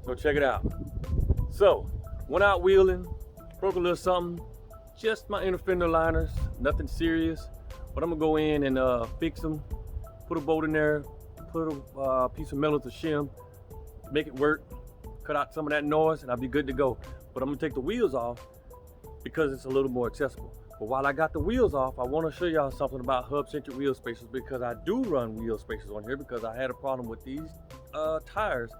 So check it out. So went out wheeling, broke a little something, just my inner fender liners, nothing serious, but I'm gonna go in and fix them, put a bolt in there, put a piece of metal to shim, make it work, cut out some of that noise, and I'll be good to go. But I'm gonna take the wheels off because it's a little more accessible. But while I got the wheels off, I want to show y'all something about Hubcentric wheel spacers, because I do run wheel spacers on here because I had a problem with these tires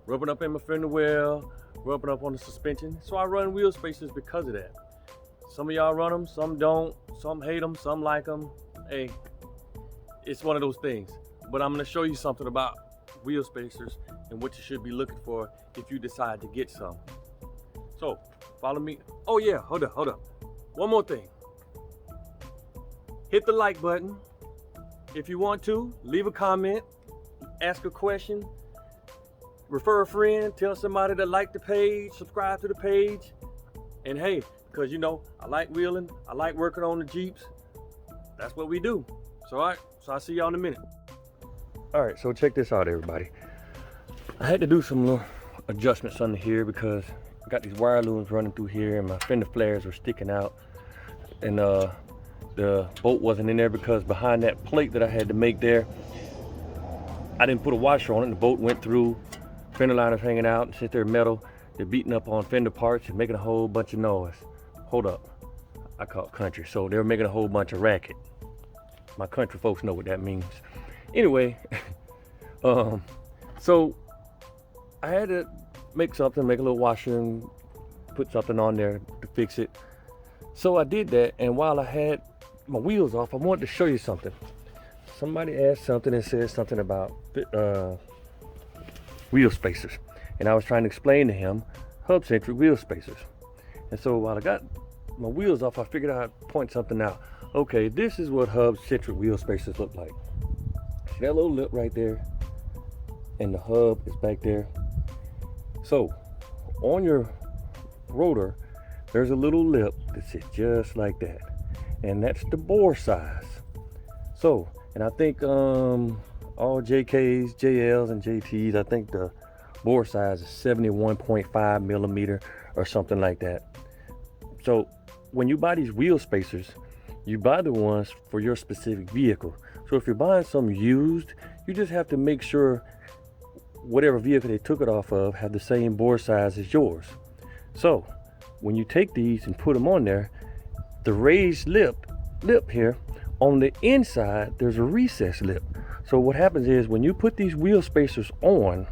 rubbing up in my fender well, rubbing up on the suspension. So I run wheel spacers because of that. Some of y'all run them, some don't, some hate them, some like them. Hey, it's one of those things. But I'm going to show you something about wheel spacers and what you should be looking for if you decide to get some. So follow me. Oh yeah, hold up. One more thing. Hit the like button. If you want to, leave a comment, ask a question, refer a friend, tell somebody to like the page, subscribe to the page. And hey, because you know, I like wheeling, I like working on the Jeeps. That's what we do. So all right, so I'll see y'all in a minute. All right, so check this out, everybody. I had to do some little adjustments under here because I got these wire looms running through here and my fender flares were sticking out. And the bolt wasn't in there because behind that plate that I had to make there, I didn't put a washer on it and the bolt went through. Fender liners hanging out, and since they're metal, they're beating up on fender parts and making a whole bunch of noise. Hold up, I call it country, so they were making a whole bunch of racket. My country folks know what that means. Anyway, so I had to make a little washer and put something on there to fix it. So I did that, and while I had my wheels off, I wanted to show you something. Somebody asked something and said something about wheel spacers, and I was trying to explain to him Hubcentric wheel spacers. And so while I got my wheels off, I figured I'd point something out. Okay, this is what Hubcentric wheel spacers look like. See that little lip right there, and the hub is back there. So on your rotor, there's a little lip that sits just like that, and that's the bore size. So, and I think all JKs, JLs, and JTs, I think the bore size is 71.5 millimeter or something like that. So when you buy these wheel spacers, you buy the ones for your specific vehicle. So if you're buying some used, you just have to make sure whatever vehicle they took it off of have the same bore size as yours. So when you take these and put them on there, the raised lip here, on the inside, there's a recessed lip. So what happens is when you put these wheel spacers on,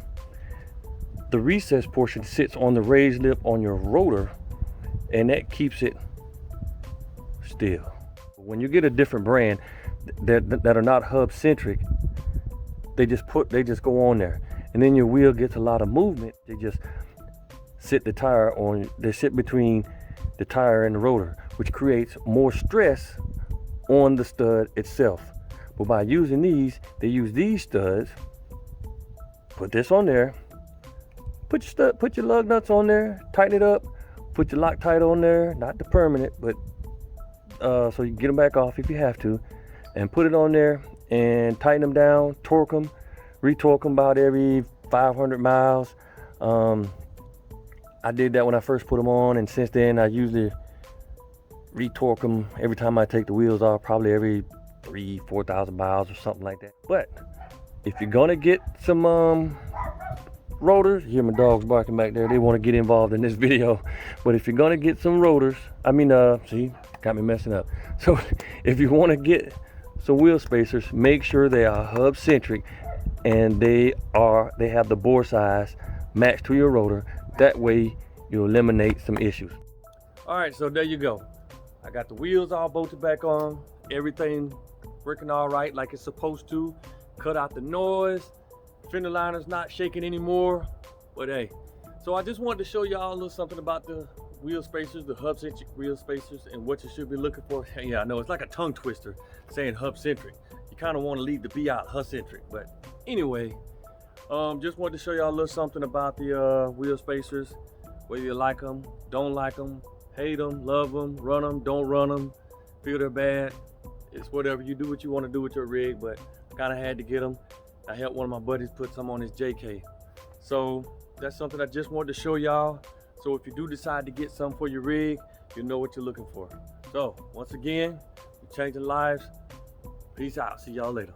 the recessed portion sits on the raised lip on your rotor, and that keeps it still. When you get a different brand that are not Hubcentric, they just go on there, and then your wheel gets a lot of movement. They just sit between the tire and the rotor, which creates more stress on the stud itself. But by using these, they use these studs, put this on there, put your lug nuts on there, tighten it up, put your Loctite on there, not the permanent, but so you can get them back off if you have to, and put it on there and tighten them down, torque them, retorque them about every 500 miles. I did that when I first put them on, and since then I usually retorque them every time I take the wheels off, probably every 3,000-4,000 miles or something like that. But if you're gonna get some rotors, you hear my dogs barking back there, they want to get involved in this video. But if you're gonna get some rotors, see, got me messing up. So if you want to get some wheel spacers, make sure they are Hubcentric and they have the bore size matched to your rotor. That way you eliminate some issues. All right, so there you go. I got the wheels all bolted back on, everything working all right like it's supposed to. Cut out the noise, fender liner's not shaking anymore. But hey, so I just wanted to show y'all a little something about the wheel spacers, the Hubcentric wheel spacers, and what you should be looking for. Yeah, I know it's like a tongue twister saying Hubcentric. You kind of want to leave the B out, Hubcentric. But anyway, just wanted to show y'all a little something about the wheel spacers, whether you like them, don't like them, hate them, love them, run them, don't run them, feel they're bad. It's whatever. You do what you want to do with your rig, but I kind of had to get them. I helped one of my buddies put some on his JK. So that's something I just wanted to show y'all. So if you do decide to get something for your rig, you know what you're looking for. So once again, we're changing lives. Peace out. See y'all later.